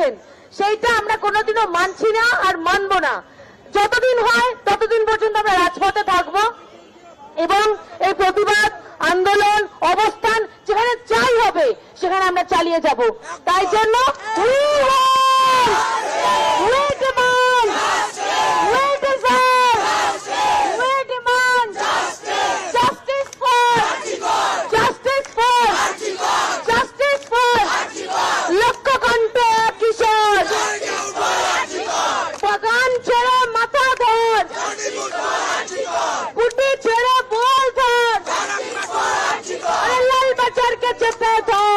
করেছেন সেইটা আমরা কোনোদিনও মানছি না আর মানবো না। যতদিন হয় ততদিন পর্যন্ত আমরা রাজপথে থাকবো এবং এই প্রতিবাদ আন্দোলন অবস্থান যেখানে যাই হবে সেখানে আমরা চালিয়ে যাব। তাই জন্য বাগান ছেড়ে মাথা ধর, কুটি ছেড়ে বল ধর, লাল বাজারকে চেপে ধর।